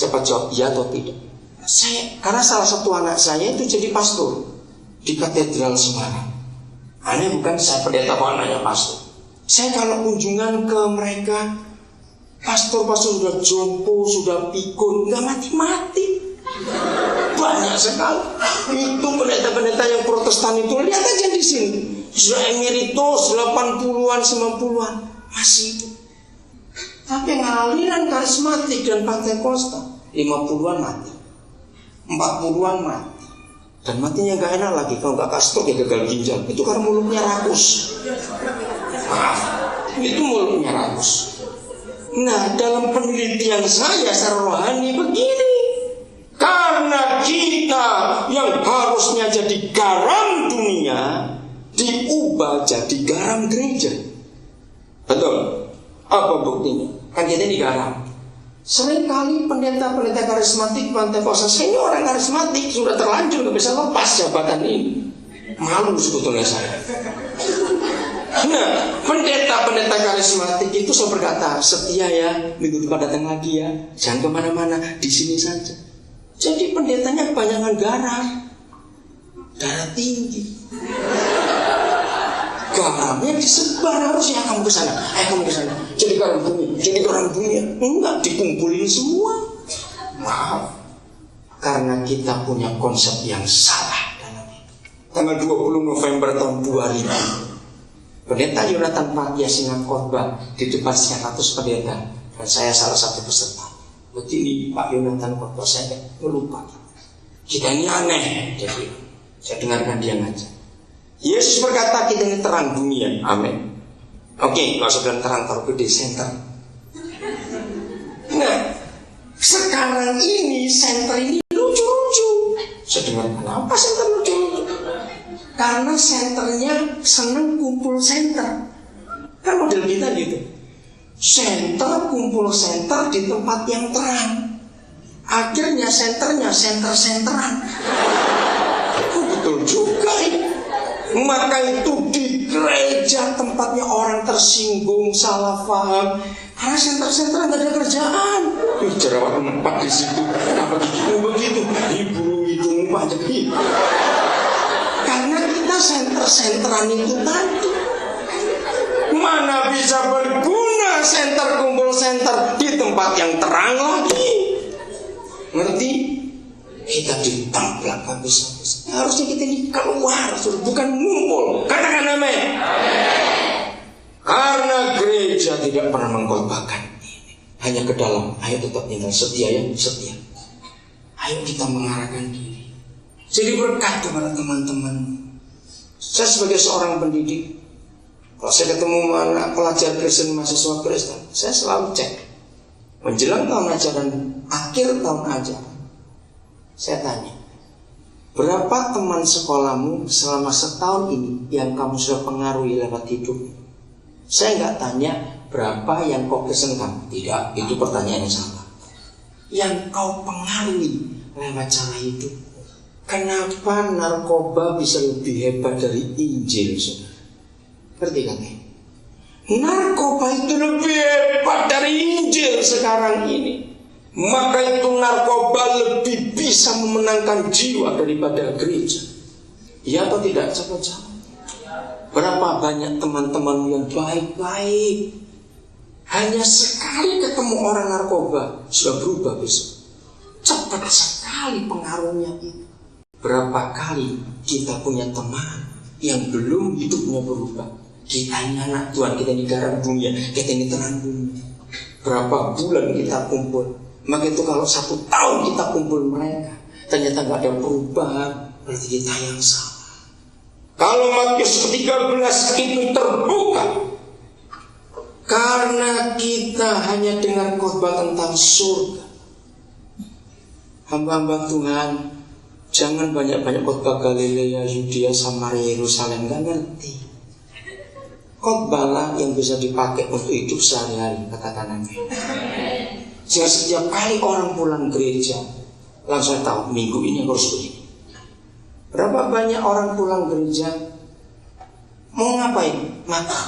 Cepat jawab, iya atau tidak. Karena salah satu anak saya itu jadi pastor di Katedral Semarang. Aneh bukan, saya pendeta kok anaknya pastor. Saya kalau kunjungan ke mereka, pastor-pastor sudah jompo, sudah pikun, nggak mati-mati. Banyak sekali. Itu pendeta-pendeta yang Protestan itu, lihat aja di sini. Sudah emeritus 80-an, 90-an masih itu. Tapi yang aliran karismatik dan Pentakosta 50-an mati, 40-an mati. Dan matinya gak enak lagi. Kalau gak kastok ya gagal ginjal. Itu karena mulutnya rakus. Maaf, itu mulutnya rakus. Nah, dalam penelitian saya secara rohani begini. Karena kita yang harusnya jadi garam dunia diubah jadi garam gereja. Betul? Apa buktinya? Kan kita ini garam. Seringkali pendeta-pendeta karismatik Pentakosta, saya ini orang karismatik, sudah terlanjur gak bisa lepas jabatan ini. Malu sebetulnya saya. Nah, pendeta-pendeta karismatik itu saya berkata, setia ya, minggu depan datang lagi ya, jangan kemana-mana, di sini saja. Jadi pendetanya kebanyakan garam, darah tinggi. Garamnya disebar, harusnya kamu ke sana, kamu ke sana. Jadi garam bumi, jadi garam dunia. Enggak, dikumpulin semua. Maaf, karena kita punya konsep yang salah dalam itu. Tanggal 20 November tahun 2000, Pendeta Yonatan Pagiyasina khotbah di depan 100 pendeta, dan saya salah satu peserta. Begini Pak Yonatan khotbah, saya lupa. Kita ini aneh, jadi saya dengarkan dia ngajar. Yesus berkata kita ini terang dunia. Amin. Oke, nggak usah bilang terang, taruh gede center. Nah, sekarang ini center ini lucu-lucu. Saya dengar kenapa center lucu-lucu? Karena senternya seneng kumpul center. Kan model kita gitu. Center kumpul center di tempat yang terang. Akhirnya senternya center-centeran. Oh, betul juga ini. Maka itu di gereja tempatnya orang tersinggung, salah paham. Karena center-center nggak ada kerjaan. Jerawat empat di situ. Kenapa begitu? Ibu itu banyak. Karena kita center-centeran itu tadi. Mana bisa berguna center kumpul center di tempat yang terang lagi? Ngerti? Kita ditamplak habis-habis. Harusnya kita ini keluar, bukan ngumpul. Katakan amin. Karena gereja tidak pernah mengkhotbahkan ini, hanya ke dalam. Ayo tetap tinggal setia ya, setia. Ayo kita mengarahkan diri. Jadi berkat kepada teman-teman. Saya sebagai seorang pendidik, kalau saya ketemu anak pelajar Kristen, mahasiswa Kristen, saya selalu cek. Menjelang tahun ajaran, akhir tahun ajaran, saya tanya, berapa teman sekolahmu selama setahun ini yang kamu sudah pengaruhi lewat hidup? Saya nggak tanya berapa yang kau kesenkan. Tidak, itu pertanyaan yang salah. Yang kau pengaruhi lewat cara hidup. Kenapa narkoba bisa lebih hebat dari Injil, saudara? Ngerti kan? Narkoba itu lebih hebat dari Injil sekarang ini. Maka itu narkoba lebih bisa memenangkan jiwa daripada gereja. Ya atau tidak? Coba jawab. Berapa banyak teman-teman yang baik-baik, hanya sekali ketemu orang narkoba sudah berubah besok. Cepat sekali pengaruhnya itu. Berapa kali kita punya teman yang belum hidupnya berubah. Kita ini anak Tuhan, kita ini garam dunia, kita ini terang dunia. Berapa bulan kita kumpul. Maka itu kalau 1 tahun kita kumpul mereka, ternyata gak ada perubahan, berarti kita yang salah. Kalau Matius 13 itu terbuka, karena kita hanya dengar khotbah tentang surga. Hamba-hamba Tuhan, jangan banyak-banyak khotbah Galilea, Yudea, Samaria, Yerusalem, gak ngerti. Khotbahlah yang bisa dipakai untuk hidup sehari-hari, katakan amin. Sehingga setiap kali orang pulang gereja, langsung tahu minggu ini harus begini. Berapa banyak orang pulang gereja mau ngapain? Makan.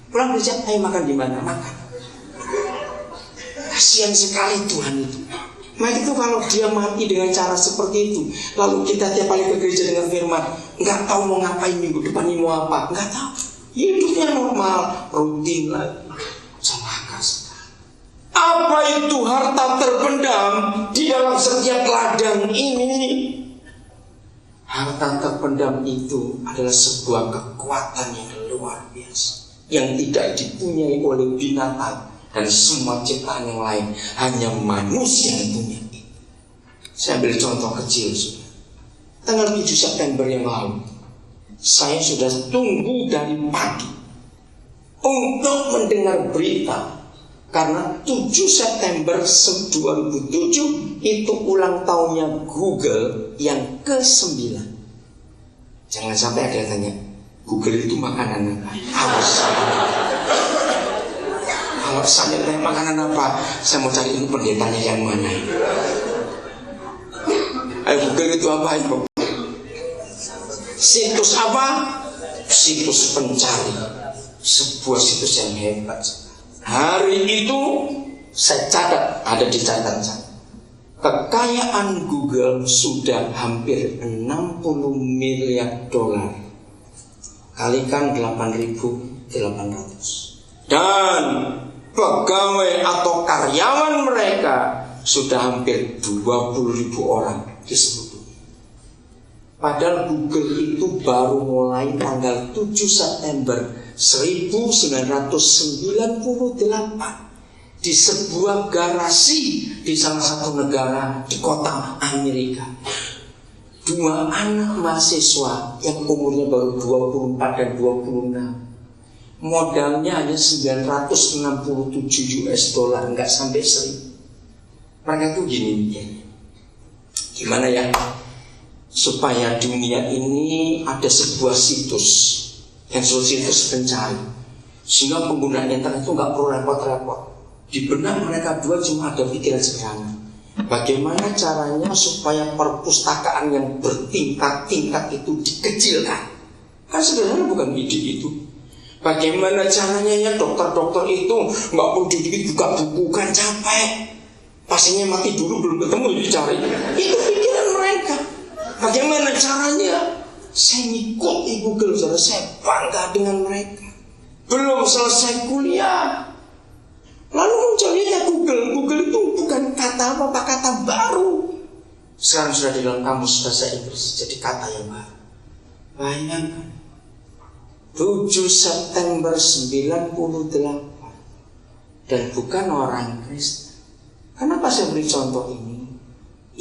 Pulang gereja, ayo makan di mana? Makan. Kasihan sekali Tuhan itu. Maka itu kalau dia mati dengan cara seperti itu, lalu kita tiap kali ke gereja dengan firman, nggak tahu mau ngapain minggu depan ini mau apa, nggak tahu. Hidupnya normal, rutin lagi. Celaka sekali. Apa itu harta terpendam di dalam setiap ladang ini? Harta terpendam itu adalah sebuah kekuatan yang luar biasa, yang tidak dipunyai oleh binatang dan semua ciptaan yang lain, hanya manusia yang punya itu. Saya ambil contoh kecil sudah. Tanggal 7 September yang lalu, saya sudah tunggu dari pagi untuk mendengar berita, karena 7 September 2007 itu ulang tahunnya Google yang ke-9. Jangan sampai ada yang tanya, Google itu makanan apa? Awas. Kalau saya tanya makanan apa, saya mau cari ini pendetanya yang mana. Ayo, Google itu apa itu? Situs apa? Situs pencari. Sebuah situs yang hebat. Hari itu saya catat, ada di catatan saya. Kekayaan Google sudah hampir 60 miliar dolar. Kalikan 8.800. Dan pegawai atau karyawan mereka sudah hampir 20.000 orang di seluruh dunia. Padahal Google itu baru mulai tanggal 7 September 1998 di sebuah garasi di salah satu negara di kota Amerika. 2 anak mahasiswa yang umurnya baru 24 dan 26. Modalnya hanya 967 US dollar, enggak sampai 1.000. Mereka tuh gini ya. Gimana ya? Supaya dunia ini ada sebuah situs, yang situs pencari, sehingga pengguna internet itu enggak perlu repot-repot. Di benak mereka dua cuma ada pikiran sederhana. Bagaimana caranya supaya perpustakaan yang bertingkat-tingkat itu dikecilkan? Kan sebenarnya bukan ide itu. Bagaimana caranya ya dokter-dokter itu nggak perlu dikit buka buku, kan capek. Pasiennya mati dulu belum ketemu dicari. Itu pikiran mereka. Bagaimana caranya? Saya ngikuti Google, saudara, saya bangga dengan mereka. Belum selesai kuliah, lalu munculnya Google. Google itu bukan kata apa, kata baru. Sekarang sudah di dalam kamus bahasa Inggris, jadi kata yang baru. Bayangkan. 7 September 98 dan bukan orang Kristen. Kenapa saya beri contoh ini?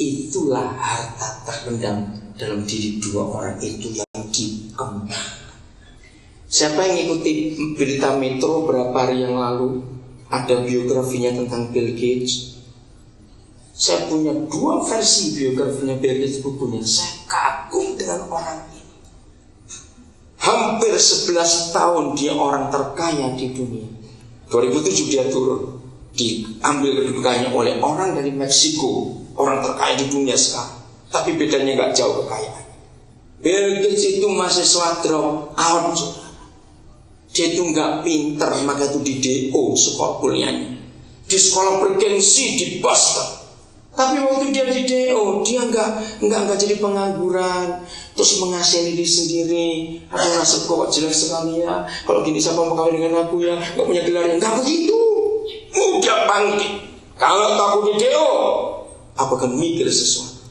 Itulah harta terpendam dalam diri 2 orang itu yang dikembangkan. Siapa yang ikuti berita Metro berapa hari yang lalu, ada biografinya tentang Bill Gates. Saya punya 2 versi biografinya Bill Gates, bukunya. Saya kagum dengan orang ini. Hampir 11 tahun dia orang terkaya di dunia. 2007 dia turun, diambil kedudukannya oleh orang dari Meksiko, orang terkaya di dunia sekarang. Tapi bedanya gak jauh kekayaan. Bill Gates itu mahasiswa drop out. Dia itu gak pinter, maka itu di DO sekolah kuliahnya, di sekolah bergengsi di Boston. Tapi waktu dia di DO, dia nggak jadi pengangguran, terus mengasihani diri sendiri. Aku nasib kok jelek sekali ya. Kalau gini siapa mau kawin dengan aku ya? Nggak punya gelar, nggak begitu. Udah bangkit. Kalau aku di DO, aku akan mikir sesuatu.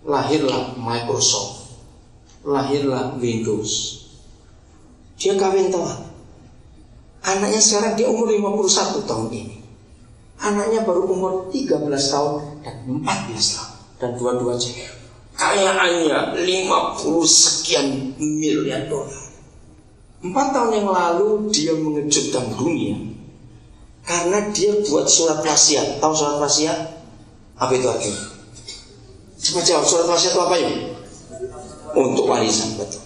Lahirlah Microsoft, lahirlah Windows. Dia kawin telat. Anaknya sekarang dia umur 51 tahun ini. Anaknya baru umur 13 tahun dan 14 tahun. Dan dua-dua cewek. Kayaannya 50 sekian miliar dolar. 4 tahun yang lalu dia mengejutkan dunia karena dia buat surat wasiat. Tahu surat wasiat? Apa itu artinya? Coba jawab, surat wasiat itu apa ya? Untuk warisan, betul.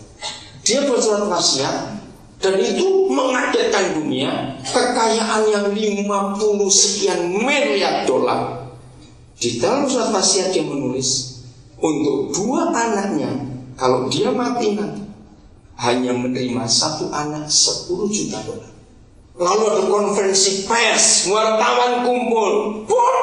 Dia buat surat wasiat dan itu mengagetkan dunia. Kekayaan yang 50 sekian miliar dolar. Di dalam surat wasiat dia menulis untuk 2 anaknya, kalau dia mati nanti hanya menerima 1 anak 10 juta dolar. Lalu ada konferensi pers, wartawan kumpul. Boleh.